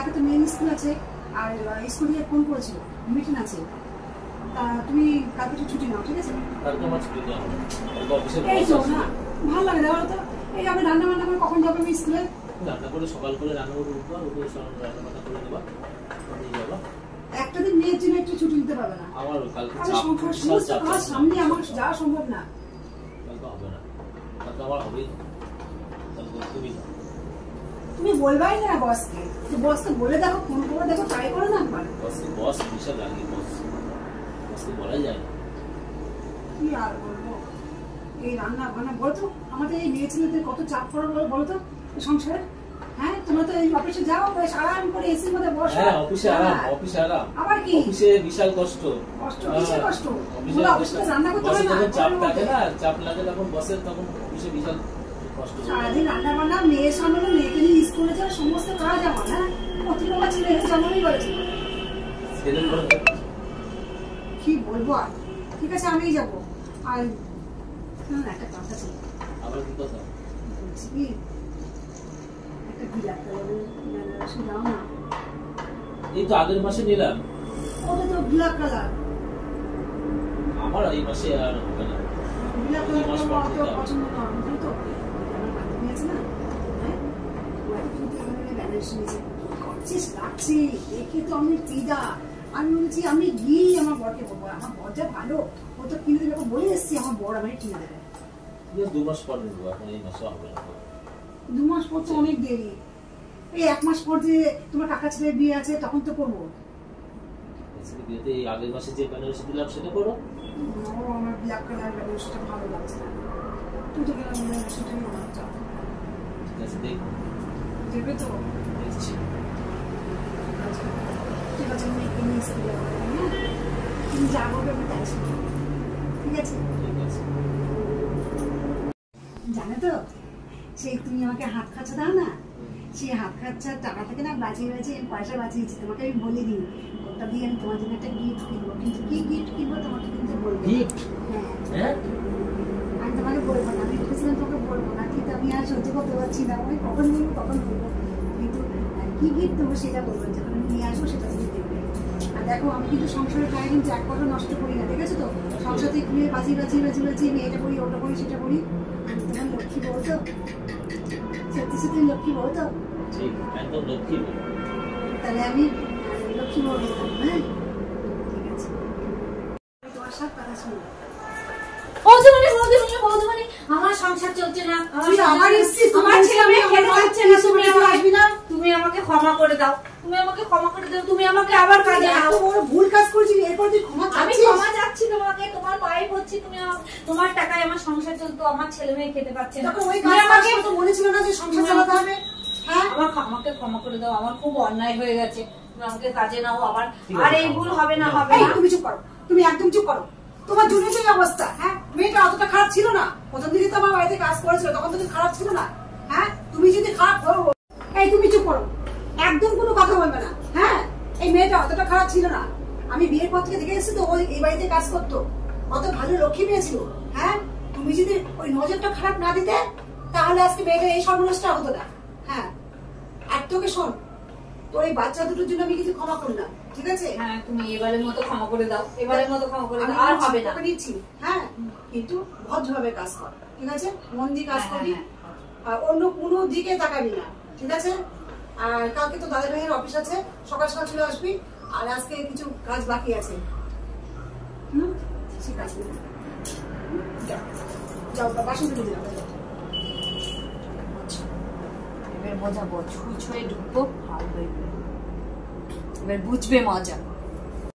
কালকে তো main school আছে, আর স্কুল থেকে ফোন করেছিল, মিটিং আছে। তা তুমি কালকে একটু ছুটি নাও, ঠিক আছে? এই তো না, ভালো লাগে না বলো তো? এই আমি রান্না বান্না করে কখন যাবো আমি স্কুলে? রান্না করে সকাল করে রান্না করে উঠবা, উঠে রান্না বান্না করে দেবা, যাবা। একটা দিন মেয়ের জন্য একটু ছুটি নিতে পারবে না? আমার কালকে সমস্ত কাজ সামনে আমার যাওয়া সম্ভব না। কালকে হবে না, কালকে আমার হবেই। তুমি বলবাই না বসকে, বসকে বলে দেখো, ফোন করে দেখো, ট্রাই করো না একবার। বস বিশাল লাগে, বসকে বলা যায় না। কি আর বলবো, এই রান্না বান্না বলতো আমাদের এই মেয়ে ছেলেদের কত চাপ পড়ে বলতো সংসারে। হ্যাঁ, তোমরা তো এই অফিসে যাও, বেশ আরাম করে এসির মধ্যে বসো। হ্যাঁ, অফিসে আরাম, অফিসে আরাম। আবার কি অফিসে বিশাল কষ্ট। কিসের কষ্ট? অফিসে রান্না করতে হয় না, চাপ লাগে না, চাপ লাগে তখন বসের, তখন অফিসে বিশাল কষ্ট। সারাদিন রান্না বান্না, মেয়ের সামনে, মেয়েকে নিয়ে স্কুলে যাওয়া, সমস্ত কাজ আমার। হ্যাঁ, প্রতিটা ছেলে যেমনই বলেছে। কি বলবো আর, ঠিক আছে আমিই যাবো। আর একটা কথা ছিল। আবার কি কথা? বলছি কি, একটা ব্ল্যাক কালারের বেনারসি দাও না। এই তো আগের মাসে নিলাম। ওটা তো ব্ল্যাক কালার। আমার এই মাসে আর হবে না। ব্ল্যাক কালার পছন্দ না, বুঝলি তো? আমার বান্ধবী আছে না, হ্যাঁ, বেনারসি নিয়েছে, করছিস লাগছে দেখে তো আমি ফিদা। আমি বলছি আমি গিয়ে আমার বরকে বলবো, আমার বর যা ভালো, ও তো কিনে দেবে, বলে এসছি আমার বর আমাকে কিনে দেবে। 2 মাস পর নেবো, এখন এই মাসে হবে না। 2 মাস পর তো অনেক দেরি। এই 1 মাস পর যে তোমার কাকা ছেলের বিয়ে আছে তখন তো করবো। বিয়েতে এই আগের মাসে যে বেনারসি দিলাম সেটা করো। আমার ব্ল্যাক কালার বেনারসিটা ভালো লাগছে না, তুই তো বেনারসিটাই আমার চাও। ঠিক আছে, দেখো দেবে তো? দেখছি। ঠিক আছে, মেয়েকে নিয়ে স্কুলে তুমি যা বলবে আমি তাই শুনবো, ঠিক আছে? ঠিক আছে। জানো তো, সেই তুমি আমাকে হাত খরচা দাও না, সেই হাত খরচার টাকা থেকে না বাঁচিয়ে বাঁচিয়ে পয়সা বাঁচিয়েছি। তোমাকে আমি বলে দিই, ওটা দিয়ে আমি তোমার জন্য একটা গিফট কিনবো, কিন্তু কি গিফট কিনবো তোমাকে কিন্তু বলবো। হ্যাঁ, আমি তোমাকে বলবো না, আমি ভেবেছিলাম তোমাকে বলবো না, কিন্তু আমি আর সহ্য করতে পারছি না। আমি কখন বলবো তখন বলবো, কিন্তু কি গিফট দেবো সেটা বলবো, যখন আমি নিয়ে আসবো সেটা তুমি দেখবে। আর দেখো, আমি কিন্তু সংসারের টাকা কিন্তু এক কথা নষ্ট করি না, ঠিক আছে তো? সংসার থেকে খুলে বাঁচিয়ে বাঁচিয়ে বাঁচিয়ে বাঁচিয়ে আমি এটা করি, ওটা করি, সেটা করি। আমি তোমার লক্ষ্মী বউ তো, সত্যি সত্যি লক্ষ্মী বউ তো? ঠিক, একদম লক্ষ্মী বউ। তাহলে আমি লক্ষ্মী বউ বললাম। হ্যাঁ, ঠিক আছে, তোমার সব কথা শুনবো। আমার সংসার চলছে না, আমার ছেলে মেয়ে খেতে পাচ্ছে না, তুমি আসবি না? তুমি আমাকে ক্ষমা করে দাও, তুমি আমাকে ক্ষমা করে দাও, তুমি আমাকে আবার কাজে নাও। ভুল কাজ করেছি, এরপর তুই ক্ষমা চাচ্ছিস? আমি ক্ষমা চাচ্ছি তোমাকে, তোমার পায়ে পড়ছি। তুমি তোমার টাকায় আমার সংসার চলতো, আমার ছেলে মেয়ে খেতে পাচ্ছে না। আমাকে তো মনে ছিল না যে সংসার চালাতে হবে। হ্যাঁ, আমাকে ক্ষমা করে দাও, আমার খুব অন্যায় হয়ে গেছে। তুমি আমাকে কাজে নাও, আবার আর এই ভুল হবে না, হবে না। তুমি চুপ করো, তুমি একদম চুপ করো। তোমার জন্য যে অবস্থা, হ্যাঁ, মেয়েটা অতটা খারাপ ছিল না। প্রথম দিকে তো আমার বাড়িতে কাজ করেছিল, তখন তো খারাপ ছিল না। হ্যাঁ, তুমি যদি খারাপ করো, এই তুমি চুপ করো, একদম কোনো কথা বলবে না। হ্যাঁ, এই মেয়েটা অতটা খারাপ ছিল না। আমি বিয়ের পর থেকে দেখে এসেছি তো, ওই এই বাড়িতে কাজ করতো, কত ভালো লক্ষ্মী মেয়ে ছিল। হ্যাঁ, তুমি যদি ওই নজরটা খারাপ না দিতে, তাহলে আজকে মেয়েটা এই সর্বনাশটা হতো না। হ্যাঁ, আর তোকে শোন, তোর এই বাচ্চা দুটোর জন্য আমি কিছু ক্ষমা করলাম, ঠিক আছে? হ্যাঁ, তুমি এবারের মতো ক্ষমা করে দাও, এবারের মতো ক্ষমা করে দাও, আর হবে না। নিচ্ছি, হ্যাঁ, কিন্তু ভদ্রভাবে কাজ কর, ঠিক আছে? মন দিয়ে কাজ করবি, আর অন্য কোনো দিকে তাকাবি না, ঠিক আছে? আর কালকে তো দাদা ভাইয়ের অফিস আছে, সকাল সকাল চলে আসবি। আর আজকে কিছু কাজ বাকি আছে, ঠিক আছে? যাও, বাসন ধুয়ে দিলাম। এবার বোঝাবো, ছুঁই ছুঁয়ে ঢুকবো, এবার বুঝবে মজা।